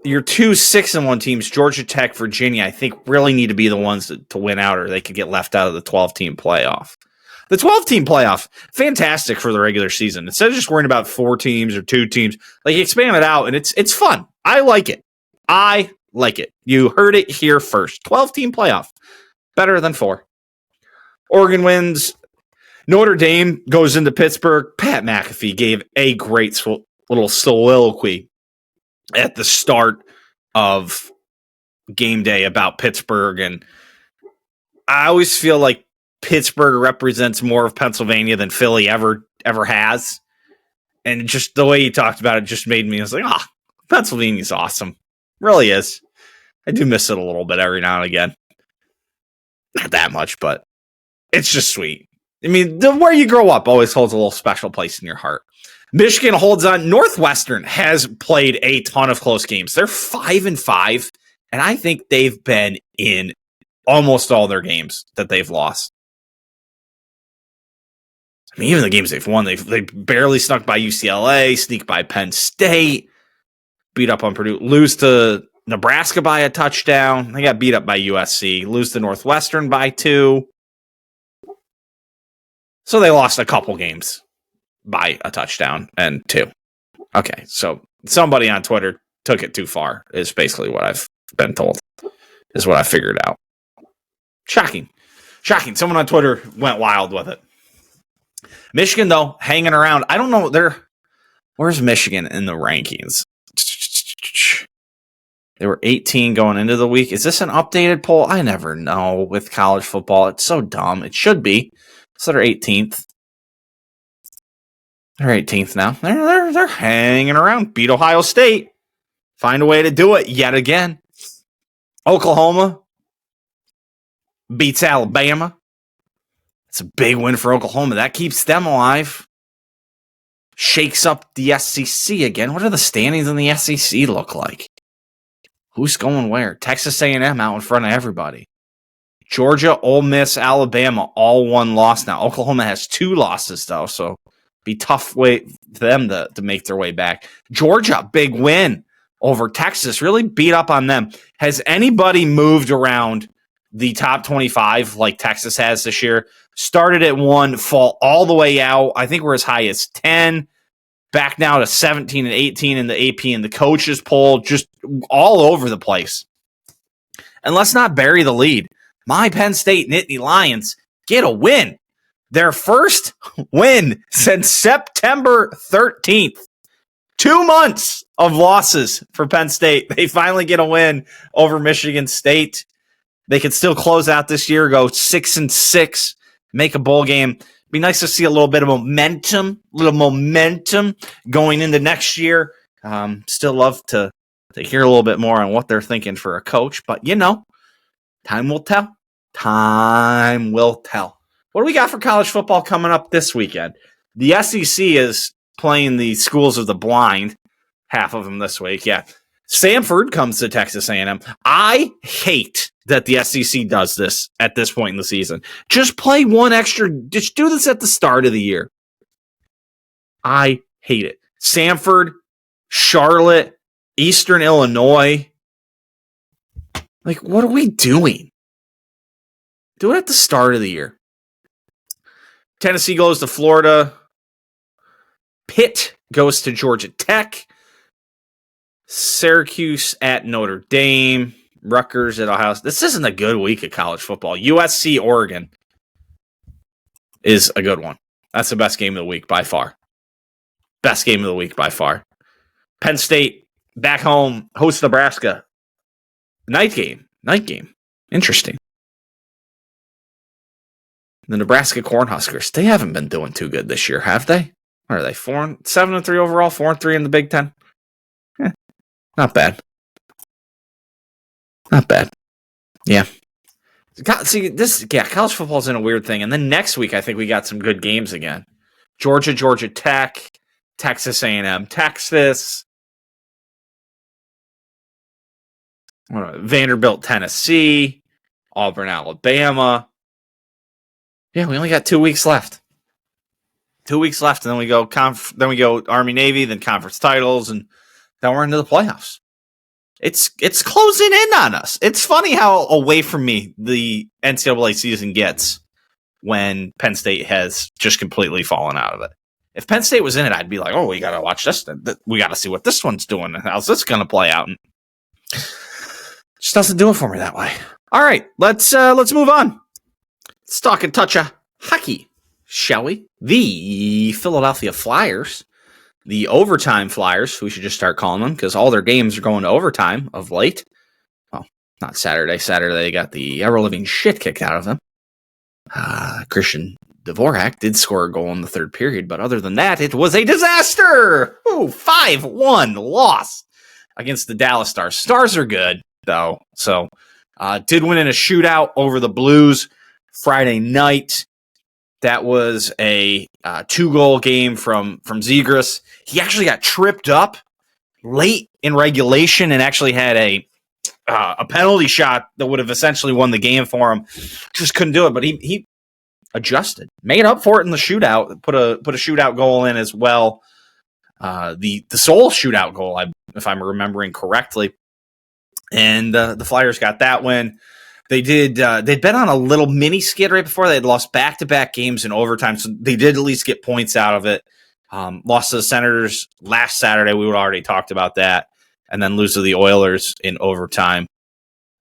your 2, 6, and 1 teams, Georgia Tech, Virginia, I think really need to be the ones to win out, or they could get left out of the 12-team playoff. The 12-team playoff, fantastic for the regular season. Instead of just worrying about 4 teams or 2 teams, like expand it out, and it's fun. I like it. You heard it here first. 12-team playoff. Better than 4. Oregon wins. Notre Dame goes into Pittsburgh. Pat McAfee gave a great little soliloquy at the start of game day about Pittsburgh. And I always feel like Pittsburgh represents more of Pennsylvania than Philly ever has. And just the way he talked about it just made me, I was like, Pennsylvania's awesome. Really is. I do miss it a little bit every now and again. Not that much, but it's just sweet. I mean, where you grow up always holds a little special place in your heart. Michigan holds on. Northwestern has played a ton of close games. They're 5-5, and I think they've been in almost all their games that they've lost. I mean, even the games they've won, they barely snuck by UCLA, sneak by Penn State, beat up on Purdue, lose to Nebraska by a touchdown. They got beat up by USC, lose to Northwestern by 2. So they lost a couple games by a touchdown and 2. Okay, so somebody on Twitter took it too far, is basically what I've been told, is what I figured out. Shocking. Someone on Twitter went wild with it. Michigan, though, hanging around. I don't know. Where's Michigan in the rankings? They were 18 going into the week. Is this an updated poll? I never know with college football. It's so dumb. It should be. So they're 18th. They're 18th now. They're hanging around. Beat Ohio State. Find a way to do it yet again. Oklahoma beats Alabama. It's a big win for Oklahoma. That keeps them alive. shakes up the SEC again. What do the standings in the SEC look like? Who's going where? Texas A&M out in front of everybody. Georgia, Ole Miss, Alabama, all one loss now. Oklahoma has 2 losses, though, so be tough way for them to make their way back. Georgia, big win over Texas, really beat up on them. Has anybody moved around the top 25 like Texas has this year? Started at 1, fall all the way out. I think we're as high as 10, back now to 17 and 18 in the AP and the coaches poll, just all over the place. And let's not bury the lead. My Penn State Nittany Lions get a win. Their first win since September 13th. 2 months of losses for Penn State. They finally get a win over Michigan State. They could still close out this year, go 6-6, make a bowl game. Be nice to see a little bit of momentum, going into next year. Still love to hear a little bit more on what they're thinking for a coach, but time will tell. Time will tell. What do we got for college football coming up this weekend? The SEC is playing the schools of the blind, half of them this week. Yeah, Samford comes to Texas A&M. I hate that the SEC does this at this point in the season. Just play one extra. Just do this at the start of the year. I hate it. Samford, Charlotte, Eastern Illinois. Like, what are we doing? Do it at the start of the year. Tennessee goes to Florida. Pitt goes to Georgia Tech. Syracuse at Notre Dame. Rutgers at Ohio State. This isn't a good week of college football. USC, Oregon is a good one. That's the best game of the week by far. Best game of the week by far. Penn State back home, hosts Nebraska. Night game. Interesting. The Nebraska Cornhuskers, they haven't been doing too good this year, have they? What are they? 7-3 overall, 4-3 in the Big Ten. Not bad. Yeah. College football's in a weird thing. And then next week, I think we got some good games again. Georgia Tech, Texas A&M, Texas, Vanderbilt, Tennessee, Auburn, Alabama. Yeah, we only got 2 weeks left. 2 weeks left, and then we go Army Navy, then conference titles, and then we're into the playoffs. It's closing in on us. It's funny how away from me the NCAA season gets when Penn State has just completely fallen out of it. If Penn State was in it, I'd be like, oh, we got to watch this. We got to see what this one's doing. How's this going to play out? And just doesn't do it for me that way. All right, let's move on. Let's talk and touch of hockey, shall we? The Philadelphia Flyers, the overtime Flyers, we should just start calling them because all their games are going to overtime of late. Well, not Saturday. Saturday they got the ever-living shit kicked out of them. Christian Dvorak did score a goal in the third period, but other than that, it was a disaster. 5-1 loss against the Dallas Stars. Stars are good, though, so did win in a shootout over the Blues Friday night. That was a 2-goal game from Zegras. He actually got tripped up late in regulation and actually had a penalty shot that would have essentially won the game for him. Just couldn't do it, but he adjusted, made up for it in the shootout. Put a shootout goal in as well. The sole shootout goal, if I'm remembering correctly, and the Flyers got that win. They'd been on a little mini skid right before. They had lost back-to-back games in overtime, so they did at least get points out of it. Lost to the Senators last Saturday. We already talked about that. And then lose to the Oilers in overtime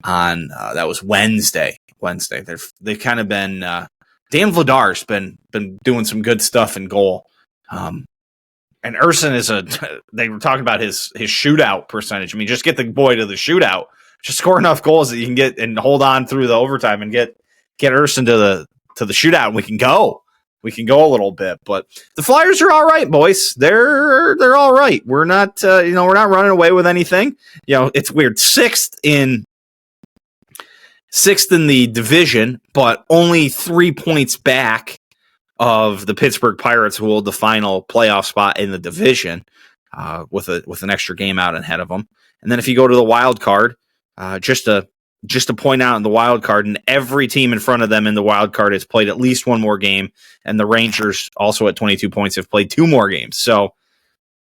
on that was Wednesday. They've kind of been Dan Vladar's been doing some good stuff in goal. And Urson they were talking about his shootout percentage. I mean, just get the boy to the shootout. Just score enough goals that you can get and hold on through the overtime and get Urson to the shootout. And we can go a little bit, but the Flyers are all right, boys. They're all right. We're not we're not running away with anything. It's weird. Sixth in the division, but only 3 points back of the Pittsburgh Pirates, who hold the final playoff spot in the division with an extra game out ahead of them. And then if you go to the wild card, just to point out in the wild card, and every team in front of them in the wild card has played at least one more game, and the Rangers, also at 22 points, have played 2 more games. So,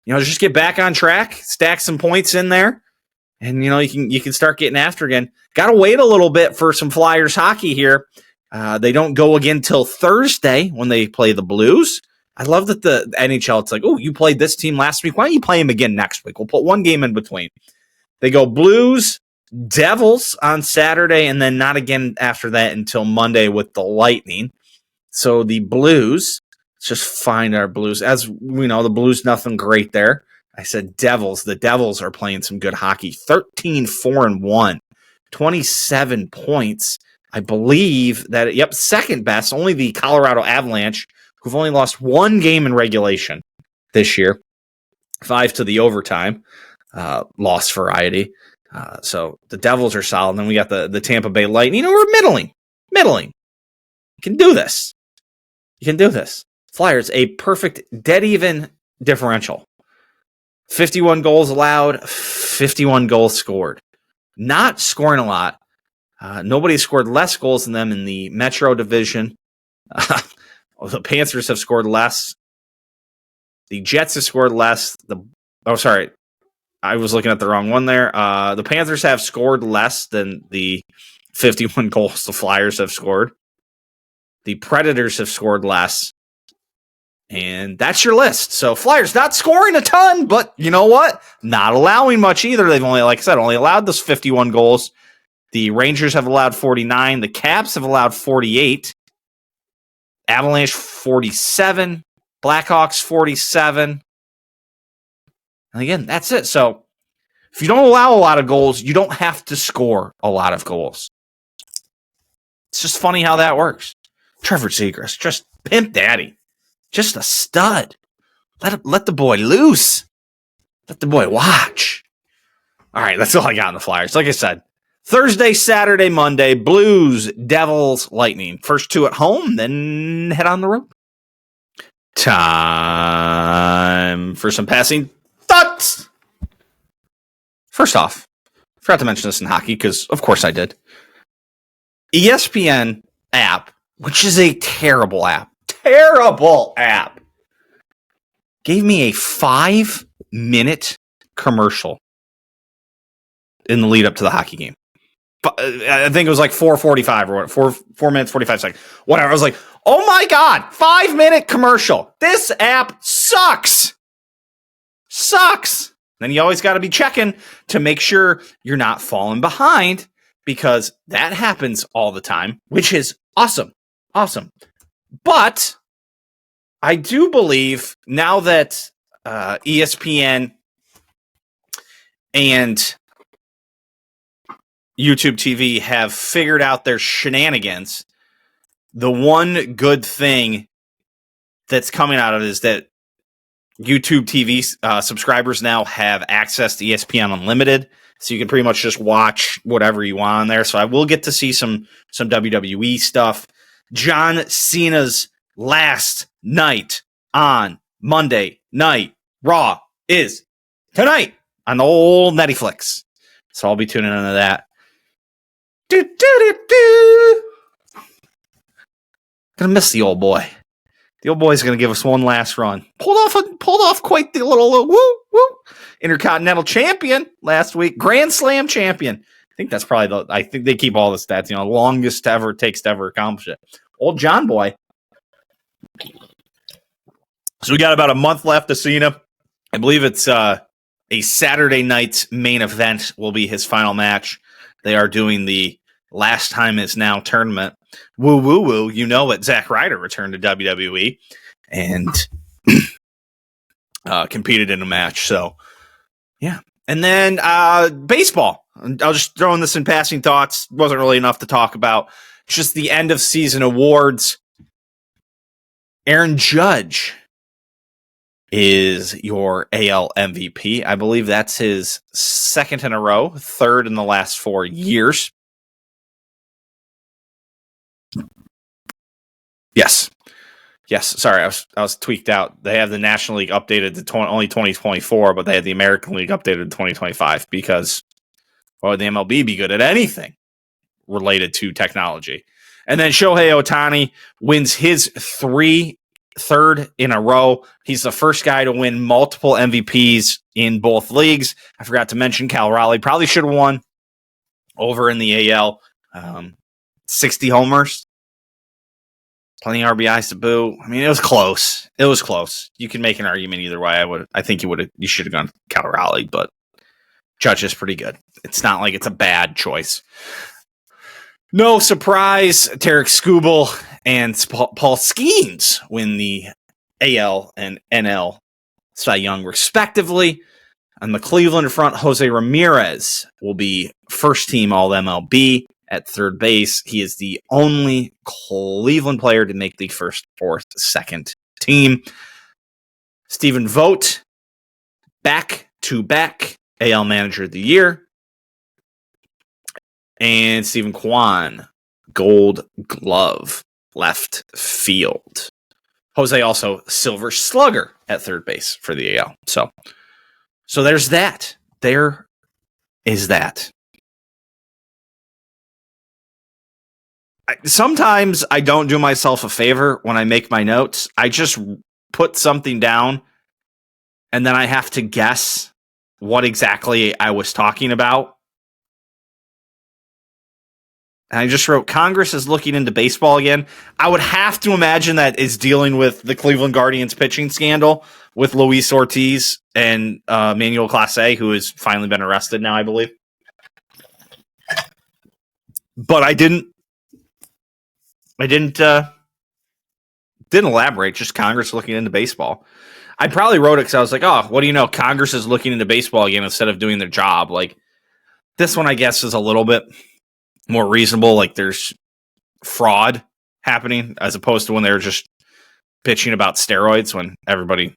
just get back on track, stack some points in there, and you can start getting after again. Got to wait a little bit for some Flyers hockey here. They don't go again till Thursday when they play the Blues. I love that the NHL, it's like, oh, you played this team last week. Why don't you play them again next week? We'll put one game in between. They go Blues, Devils on Saturday, and then not again after that until Monday with the Lightning. So the Blues, let's just find our Blues. As we know, the Blues, nothing great there. I said Devils. The Devils are playing some good hockey. 13-4-1, 27 points. I believe that, second best. Only the Colorado Avalanche, who've only lost 1 game in regulation this year. 5 to the overtime. Loss variety. So the Devils are solid. And then we got the Tampa Bay Lightning. We're middling. You can do this. Flyers, a perfect dead even differential. 51 goals allowed, 51 goals scored. Not scoring a lot. Nobody scored less goals than them in the Metro Division. The Panthers have scored less. The Jets have scored less. I was looking at the wrong one there. The Panthers have scored less than the 51 goals the Flyers have scored. The Predators have scored less. And that's your list. So Flyers not scoring a ton, but you know what? Not allowing much either. They've only, like I said, allowed those 51 goals. The Rangers have allowed 49. The Caps have allowed 48. Avalanche 47. Blackhawks 47. And again, that's it. So if you don't allow a lot of goals, you don't have to score a lot of goals. It's just funny how that works. Trevor Zegras, just pimp daddy. Just a stud. Let the boy loose. Let the boy watch. All right, that's all I got on the Flyers. Like I said, Thursday, Saturday, Monday, Blues, Devils, Lightning. First 2 at home, then head on the road. Time for some passing thoughts. First off, forgot to mention this in hockey because, of course, I did. ESPN app, which is a terrible app, gave me a 5-minute commercial in the lead up to the hockey game. I think it was like 4:45 or what, 4 minutes, 45 seconds, whatever. I was like, oh my God, 5-minute commercial. This app sucks. Then you always got to be checking to make sure you're not falling behind because that happens all the time, which is awesome. But I do believe now that ESPN and YouTube TV have figured out their shenanigans, the one good thing that's coming out of it is that YouTube TV subscribers now have access to ESPN Unlimited, so you can pretty much just watch whatever you want on there. So I will get to see some WWE stuff. John Cena's last night on Monday Night Raw is tonight on the old Netflix. So I'll be tuning into that. Gonna miss the old boy. The old boy's gonna give us one last run. Pulled off quite the little woo. Intercontinental champion last week. Grand Slam champion. I think that's probably I think they keep all the stats, longest ever takes to ever accomplish it. Old John boy. So we got about a month left to Cena. I believe it's a Saturday night's main event will be his final match. They are doing the Last Time Is Now tournament. Woo. You know it. Zack Ryder returned to WWE and competed in a match. So, yeah. And then baseball. I'll just throw in this in passing thoughts. Wasn't really enough to talk about. Just the end of season awards. Aaron Judge is your AL MVP. I believe that's his second in a row, third in the last 4 years. Yes. Yes, sorry, I was tweaked out. They have the National League updated to only 2024, but they had the American League updated to 2025 because why would the MLB be good at anything related to technology? And then Shohei Ohtani wins his third in a row. He's the first guy to win multiple MVPs in both leagues. I forgot to mention Cal Raleigh probably should have won over in the AL. 60 homers. Plenty of RBIs to boot. I mean, it was close. It was close. You can make an argument either way. I think you should have gone Cal Raleigh, but Judge is pretty good. It's not like it's a bad choice. No surprise, Tarek Skubal and Paul Skeens win the AL and NL Cy Young respectively. On the Cleveland front, Jose Ramirez will be first team All MLB at third base. He is the only Cleveland player to make the first or second team. Stephen Vogt, back-to-back AL Manager of the Year. And Stephen Kwan, Gold Glove, left field. Jose also Silver Slugger at third base for the AL. So there's that. There is that. Sometimes I don't do myself a favor when I make my notes. I just put something down and then I have to guess what exactly I was talking about. And I just wrote, Congress is looking into baseball again. I would have to imagine that is dealing with the Cleveland Guardians pitching scandal with Luis Ortiz and Manuel Clase, who has finally been arrested now, I believe. But I didn't elaborate, just Congress looking into baseball. I probably wrote it because I was like, oh, what do you know? Congress is looking into baseball again instead of doing their job. Like, this one, I guess, is a little bit more reasonable. Like, there's fraud happening as opposed to when they were just pitching about steroids when everybody,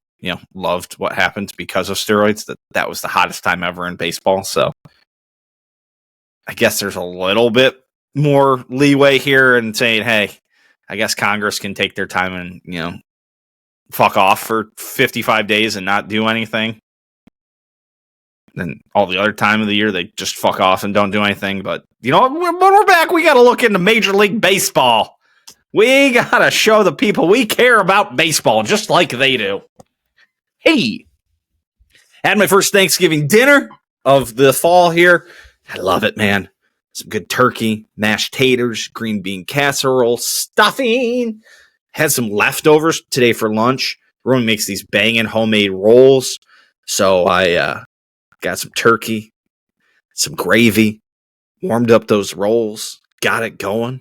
loved what happened because of steroids. That was the hottest time ever in baseball. So I guess there's a little bit more leeway here and saying, hey, I guess Congress can take their time and, fuck off for 55 days and not do anything. Then all the other time of the year, they just fuck off and don't do anything. But, when we're back, we got to look into Major League Baseball. We got to show the people we care about baseball just like they do. Hey, had my first Thanksgiving dinner of the fall here. I love it, man. Some good turkey, mashed taters, green bean casserole, stuffing. Had some leftovers today for lunch. Rowan makes these banging homemade rolls. So I got some turkey, some gravy, warmed up those rolls, got it going.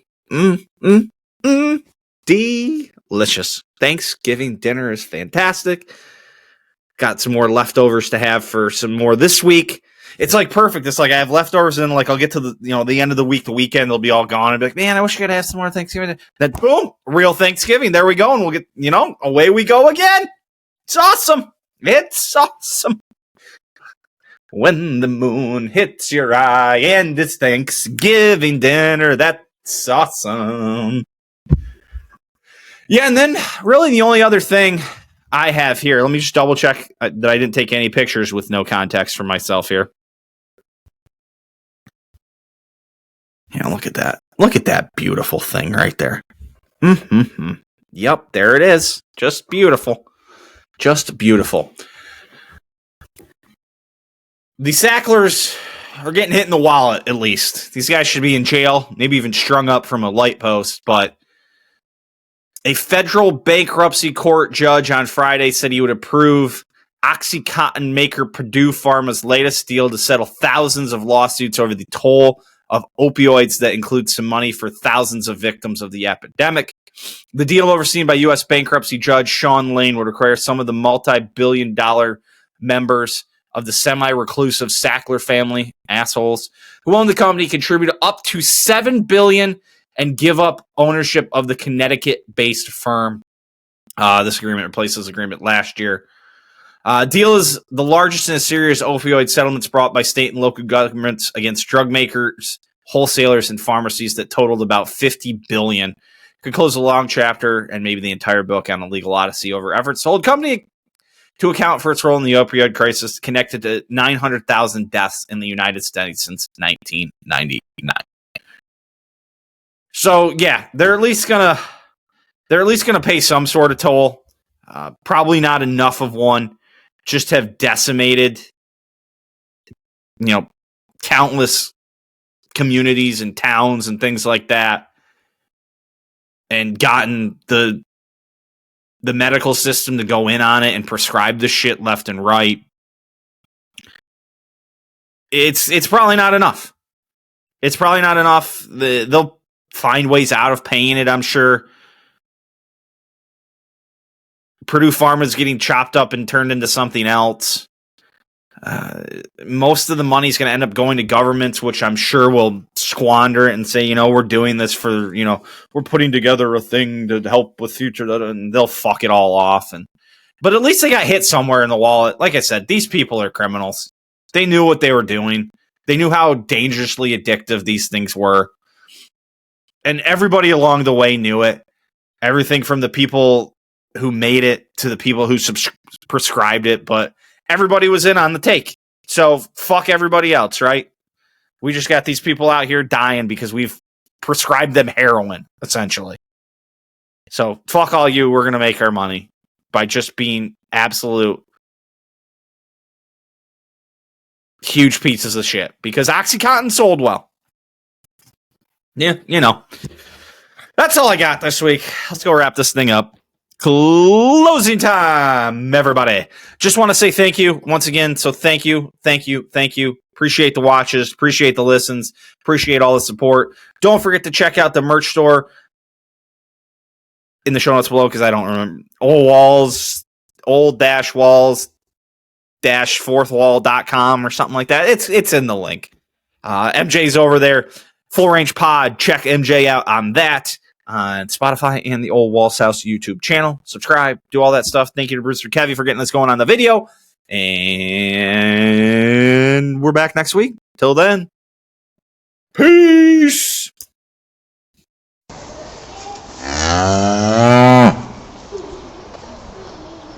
Delicious. Thanksgiving dinner is fantastic. Got some more leftovers to have for some more this week. It's like perfect. It's like I have leftovers and like I'll get to the end of the week, the weekend, they'll be all gone. I'll be like, man, I wish I could have some more Thanksgiving. Then boom, real Thanksgiving. There we go. And we'll get, away we go again. It's awesome. It's awesome. When the moon hits your eye and it's Thanksgiving dinner, that's awesome. Yeah, and then really the only other thing I have here, let me just double check that I didn't take any pictures with no context for myself here. Yeah, look at that. Look at that beautiful thing right there. Yep, there it is. Just beautiful. Just beautiful. The Sacklers are getting hit in the wallet, at least. These guys should be in jail, maybe even strung up from a light post, but a federal bankruptcy court judge on Friday said he would approve OxyContin maker Purdue Pharma's latest deal to settle thousands of lawsuits over the toll of opioids that includes some money for thousands of victims of the epidemic. The deal, overseen by U.S. bankruptcy judge Sean Lane, would require some of the multi-billion-dollar members of the semi-reclusive Sackler family, assholes, who own the company, contribute up to $7 billion and give up ownership of the Connecticut-based firm. This agreement replaces agreement last year. Deal is the largest in a series of opioid settlements brought by state and local governments against drug makers, wholesalers, and pharmacies that totaled about $50 billion. could close a long chapter and maybe the entire book on a legal odyssey over efforts to hold company to account for its role in the opioid crisis, connected to 900,000 deaths in the United States since 1999. So yeah, they're at least gonna pay some sort of toll. Probably not enough of one. Just have decimated, countless communities and towns and things like that, and gotten the medical system to go in on it and prescribe the shit left and right. It's probably not enough. It's probably not enough. They'll find ways out of paying it, I'm sure. Purdue Pharma's getting chopped up and turned into something else. Most of the money's going to end up going to governments, which I'm sure will squander it and say, we're doing this for, we're putting together a thing to help with future, and they'll fuck it all off. But at least they got hit somewhere in the wallet. Like I said, these people are criminals. They knew what they were doing. They knew how dangerously addictive these things were. And everybody along the way knew it. Everything from the people who made it to the people who prescribed it, but everybody was in on the take. So fuck everybody else, right? We just got these people out here dying because we've prescribed them heroin, essentially. So fuck all you. We're going to make our money by just being absolute huge pieces of shit because OxyContin sold well. Yeah, That's all I got this week. Let's go wrap this thing up. Closing time, everybody. Just want to say thank you once again. So thank you. Appreciate the watches. Appreciate the listens. Appreciate all the support. Don't forget to check out the merch store in the show notes below because I don't remember. Ole Walls, old-walls-fourthwall.com or something like that. It's in the link. MJ's over there. Full Range Pod. Check MJ out on that. On Spotify and the Ole Walls House YouTube channel. Subscribe, do all that stuff. Thank you to Brewster Kevy for getting this going on the video. And we're back next week. Till then, peace.